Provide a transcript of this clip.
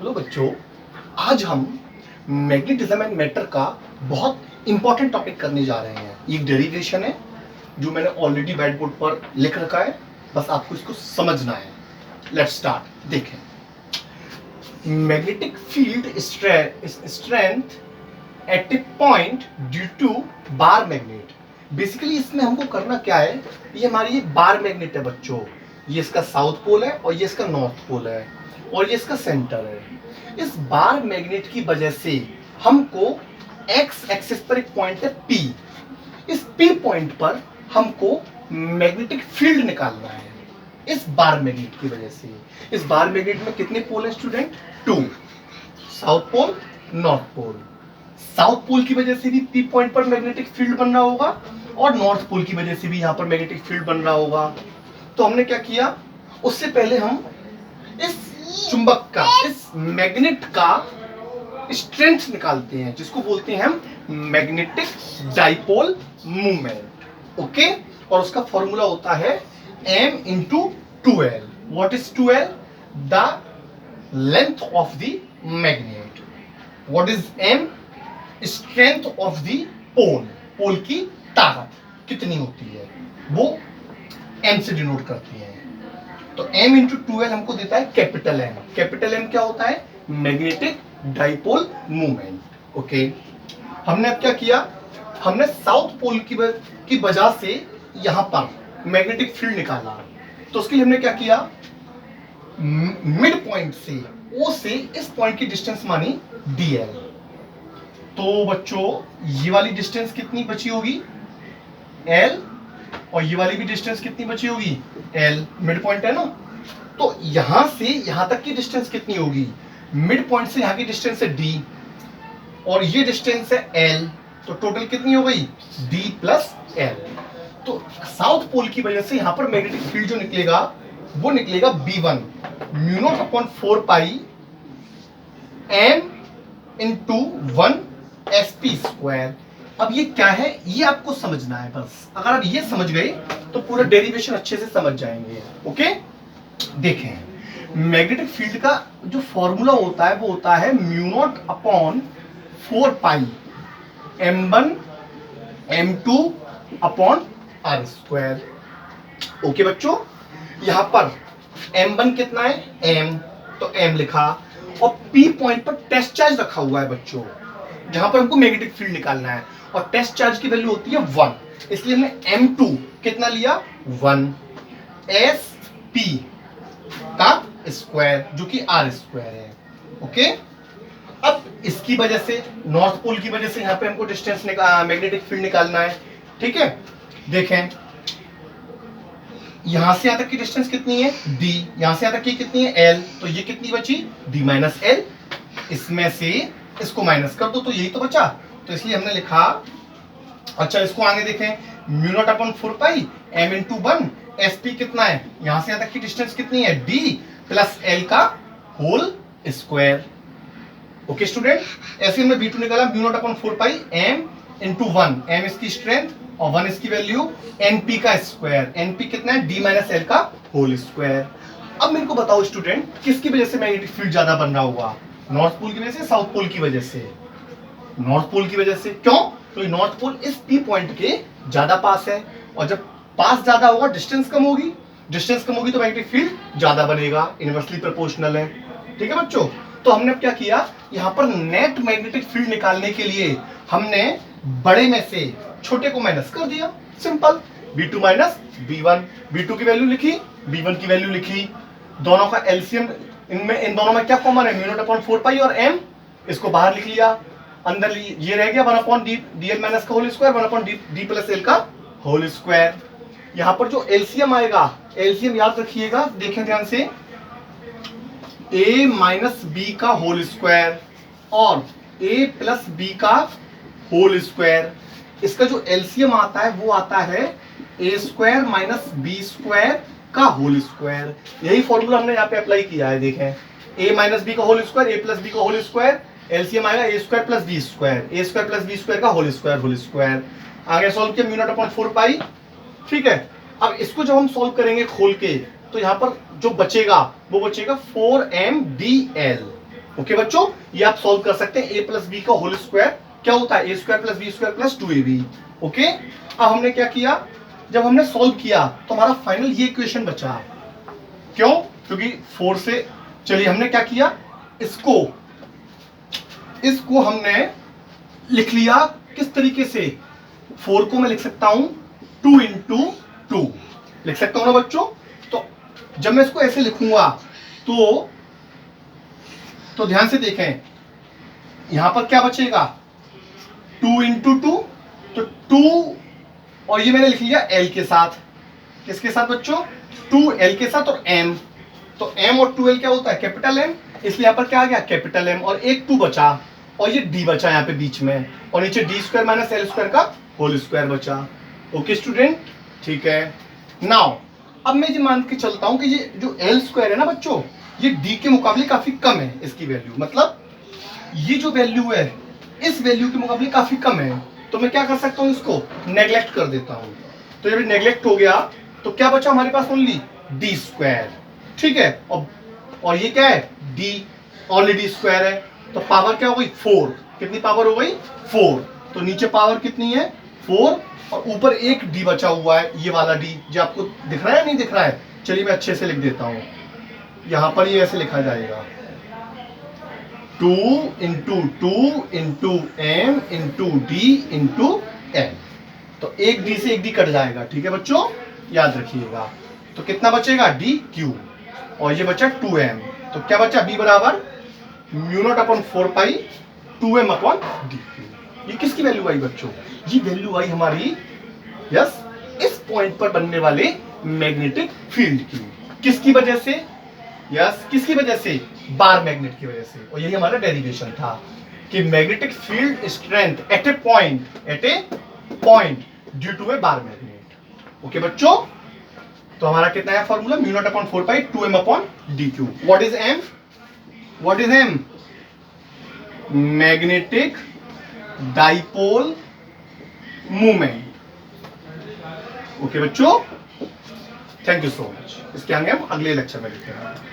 Hello बच्चों, आज हम मैग्नेटिज्म एंड मैटर का बहुत इंपॉर्टेंट टॉपिक करने जा रहे हैं। ये डेरिवेशन है जो मैंने ऑलरेडी व्हाइट बोर्ड पर लिख रखा है, बस आपको इसको समझना है। Let's start. देखें, magnetic field strength at a point due to bar magnet. Basically इसमें हमको करना क्या है, ये हमारी एक बार मैग्नेट है बच्चों। ये इसका साउथ पोल है और ये इसका नॉर्थ पोल है और ये इसका सेंटर है। इस बार मैग्नेट की वजह से हमको एक्स एक्सिस पर एक पॉइंट है P। इस P पॉइंट पर हमको मैग्नेटिक फील्ड निकालना है इस बार मैग्नेट की वजह से। इस बार मैग्नेट में कितने पोल हैं student? 2, south pole, north pole. South pole की वजह से भी P पॉइंट पर मैग्नेटिक फील्ड बन रहा होगा और नॉर्थ पोल की वजह से भी यहाँ पर मैग्नेटिक फील्ड बन रहा होगा। तो हमने क्या किया, उससे पहले हम इस चुंबक का, इस मैग्नेट का स्ट्रेंथ निकालते हैं, जिसको बोलते हैं हम मैग्नेटिक डाइपोल मूवमेंट। ओके, और उसका फॉर्मूला होता है m into 2l। What is 2l? The length of the magnet. What is m? Strength of the pole. Pole की ताकत कितनी होती है वो m से डिनोट करती है। तो m इंटू 2l हमको देता है कैपिटल M। कैपिटल M क्या होता है? Magnetic dipole movement. ओके, हमने अब क्या किया, हमने साउथ पोल की वजह से यहां पर मैग्नेटिक फील्ड निकाला। तो उसके लिए हमने क्या किया, मिड पॉइंट से O से इस पॉइंट की डिस्टेंस मानी dl। तो बच्चों ये वाली डिस्टेंस कितनी बची होगी? l, और ये वाली भी डिस्टेंस कितनी बची होगी? l। मिड पॉइंट है ना, तो यहां से यहां तक की डिस्टेंस कितनी होगी? मिड पॉइंट से यहां की डिस्टेंस है d और ये डिस्टेंस है l। तो टोटल कितनी हो गई? d plus l। तो साउथ पोल की वजह से यहां पर मैग्नेटिक फील्ड जो निकलेगा वो निकलेगा B1 म्यू नॉट अपॉन 4 पाई m इंटू 1 sp स्क्वायर। अब ये क्या है ये आपको समझना है बस। अगर आप ये समझ गए तो पूरा डेरिवेशन अच्छे से समझ जाएंगे। ओके, देखें, मैग्नेटिक फील्ड का जो फॉर्मूला होता है वो होता है म्यू नॉट अपॉन 4 पाई m1 m2 upon r square. Okay बच्चों, यहां पर m1 कितना है? m, तो m लिखा और P पॉइंट पर टेस्ट चार्ज रखा हुआ है बच्चों, जहां पर हमको मैग्नेटिक फील्ड निकालना है और टेस्ट चार्ज की वैल्यू होती है 1। इसलिए हमने m2 कितना लिया? 1 sp का स्क्वायर जो कि r स्क्वायर है। ओके, अब इसकी वजह से, नॉर्थ पोल की वजह से यहाँ पे हमको डिस्टेंस मैग्नेटिक फील्ड निकालना है। ठीक है, देखें यहां से यहां तक की डिस्टेंस कितनी है? d। यहां से यहां तक की कितनी है? l। तो ये कितनी बची? d minus l। इसमें से इसको माइनस कर दो तो यही तो बचा। तो इसलिए हमने लिखा, अच्छा इसको आगे देखें, म्यू नॉट अपॉन 4 पाई m इंटू 1 sp कितना है? यहां से यहां तक की डिस्टेंस कितनी है? d प्लस l का होल स्क्वायर। ओके स्टूडेंट, ऐसे हमने B2 निकाला, म्यू नॉट अपॉन 4 पाई m इंटू 1, m इसकी स्ट्रेंथ और 1 इसकी वैल्यू, np का स्क्वायर। np कितना है? d माइनस l का होल स्क्वायर। अब मेरे को बताओ स्टूडेंट, किसकी वजह से मैग्नेटिक फील्ड ज्यादा बन रहा होगा? नॉर्थ पोल की वजह से, साउथ पोल की वजह से? नॉर्थ पोल की वजह से। क्यों? तो नॉर्थ पोल इस P पॉइंट के ज्यादा पास है और जब पास ज्यादा होगा डिस्टेंस कम होगी, डिस्टेंस कम होगी तो मैग्नेटिक फील्ड ज्यादा बनेगा, इनवर्सली प्रोपोर्शनल है। ठीक है बच्चों, तो हमने क्या किया, यहाँ पर नेट मैग्नेटिक फील्ड निकालने के लिए हमने बड़े में से छोटे को माइनस कर दिया। Simple, B2 minus B1। B2 की वैल्यू लिखी, B1 की वैल्यू लिखी, दोनों का एलसीएम, इन दोनों में क्या कॉमन है? म्यू नॉट अपॉन 4 पाई और m, इसको बाहर लिख लिया, अंदर ये रह गया 1 अपॉन dl माइनस का whole square, 1 upon d plus l का होल स्क्वायर। यहाँ पर जो एलसीएम आएगा, एलसीएम याद रखिएगा, देखें ध्यान से, a माइनस b का होल स्क्वायर और a प्लस b का होल स्क्वायर। इसका जो एलसीएम आता है वो आता है a square minus b square का होल स्क्वायर। यही फॉर्मूला हमने यहाँ पे अप्लाई किया है। देखें, a माइनस b का whole square, a plus b का होल स्क्वायर, एलसीएम आएगा a square plus b square, a square plus b square का होल स्क्वायर। आगे सॉल्व किया, म्यू नॉट अपॉन 4 पाई। ठीक है, अब इसको जब हम सॉल्व करेंगे खोल के तो यहाँ पर जो बचेगा वो बचेगा 4mdl। ओके बच्चों, ये आप सॉल्व कर सकते हैं। a plus B whole whole स्क्वायर क्या होता है, a square plus B square plus 2ab। Okay, अब हमने क्या किया, जब हमने सॉल्व किया तो हमारा फाइनल ये इक्वेशन बचा। क्यों, क्योंकि 4 से, चलिए हमने क्या किया, इसको हमने लिख लिया किस तरीके से, 4 को मैं लिख सकता हूं 2 इंटू 2 लिख सकता हूं ना बच्चों। तो जब मैं इसको ऐसे लिखूंगा तो ध्यान से देखें, यहां पर क्या बचेगा, 2 इंटू 2, तो 2 और ये मैंने लिख लिया l के साथ, किसके साथ बच्चों, 2l के साथ, और m, तो m और 2l क्या होता है, कैपिटल M, इसलिए यहां पर क्या आ गया, कैपिटल M, और एक 2 बचा, और ये d बचा यहाँ पे बीच में, और नीचे d square minus l square का होल स्क्वायर बचा। ओके स्टूडेंट, ठीक है। नाउ अब मैं ये मान के चलता हूं कि ये जो l स्क्वायर है ना बच्चों, ये d के मुकाबले काफी कम है, इसकी वैल्यू, मतलब ये जो वैल्यू है इस वैल्यू के मुकाबले काफी कम है, तो मैं क्या कर सकता हूं, इसको नेग्लेक्ट कर देता हूं। तो जब नेग्लेक्ट हो गया तो क्या बचा हमारे पास, ओनली डी स्क्वायर, ठीक है। और ये क्या है, डी, ओनली डी स्क्वायर है, तो पावर क्या हो गई, 4, कितनी पावर हो गई, 4, तो नीचे पावर कितनी है, 4, और ऊपर एक डी बचा हुआ है, ये वाला डी, जो आपको दिख रहा है नहीं दिख रहा है, चलिए मैं अच्छे से लिख देता हूं, यहां पर ये ऐसे लिखा जाएगा, 2 into 2 into M into D into M, तो एक डी से एक डी कट जाएगा, ठीक है बच्चों, याद रखिएगा। तो कितना बचेगा, डी क्यू, और ये बचा 2m, तो क्या बचा, b बराबर mu naught upon 4 pi 2m upon D Q. ये किसकी वैल्यू आई बच्चों, ये वैल्यू आई हमारी, यस, इस पॉइंट पर बनने वाले मैग्नेटिक फील्ड की, किसकी वजह से, यस, किसकी वजह से, बार मैग्नेट की वजह से। और यही हमारा डेरिवेशन था कि magnetic field strength at a point due to a bar magnet. Okay बच्चों, तो हमारा कितना है formula, mu naught upon 4 pi 2m upon D cube. What is m, what is m, magnetic dipole movement. Okay बच्चों, thank you so much. इसके आगे हम अगले लेक्चर में देखते हैं।